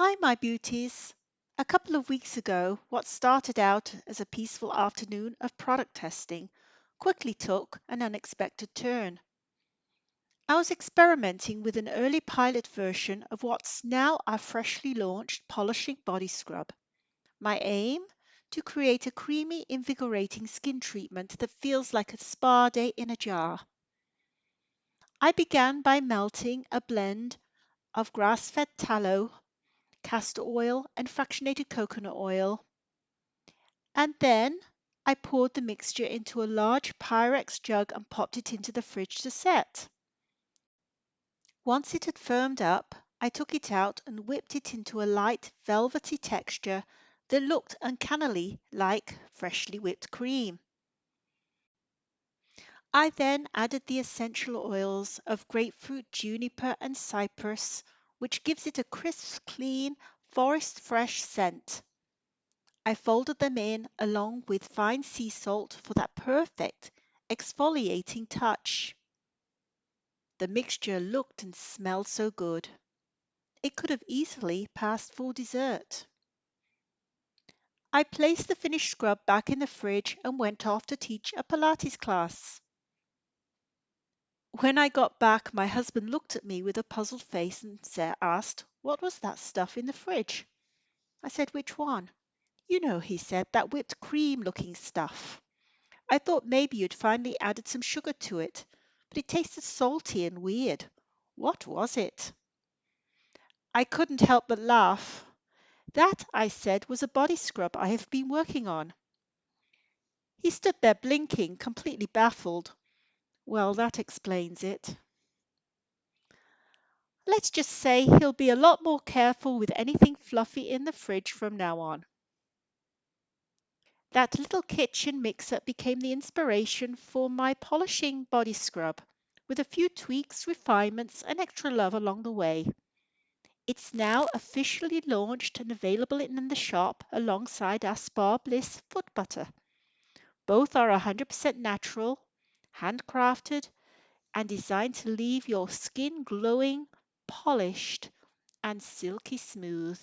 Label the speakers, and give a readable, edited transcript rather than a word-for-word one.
Speaker 1: Hi, my beauties. A couple of weeks ago, what started out as a peaceful afternoon of product testing quickly took an unexpected turn. I was experimenting with an early pilot version of what's now our freshly launched polishing body scrub. My aim? To create a creamy, invigorating skin treatment that feels like a spa day in a jar. I began by melting a blend of grass-fed tallow, castor oil, and fractionated coconut oil, and then I poured the mixture into a large Pyrex jug and popped it into the fridge to set. Once it had firmed up, I took it out and whipped it into a light, velvety texture that looked uncannily like freshly whipped cream. I then added the essential oils of grapefruit, juniper, and cypress, which gives it a crisp, clean, forest fresh scent. I folded them in along with fine sea salt for that perfect exfoliating touch. The mixture looked and smelled so good. It could have easily passed for dessert. I placed the finished scrub back in the fridge and went off to teach a Pilates class. When I got back, my husband looked at me with a puzzled face and asked, "What was that stuff in the fridge?" I said, "Which one?" "You know," he said, "that whipped cream looking stuff. I thought maybe you'd finally added some sugar to it, but it tasted salty and weird. What was it?" I couldn't help but laugh. "That," I said, "was a body scrub I have been working on." He stood there blinking, completely baffled. Well, that explains it. Let's just say he'll be a lot more careful with anything fluffy in the fridge from now on. That little kitchen mix-up became the inspiration for my polishing body scrub, with a few tweaks, refinements, and extra love along the way. It's now officially launched and available in the shop alongside our Spa Bliss Foot Butter. Both are 100% natural, handcrafted, and designed to leave your skin glowing, polished, and silky smooth.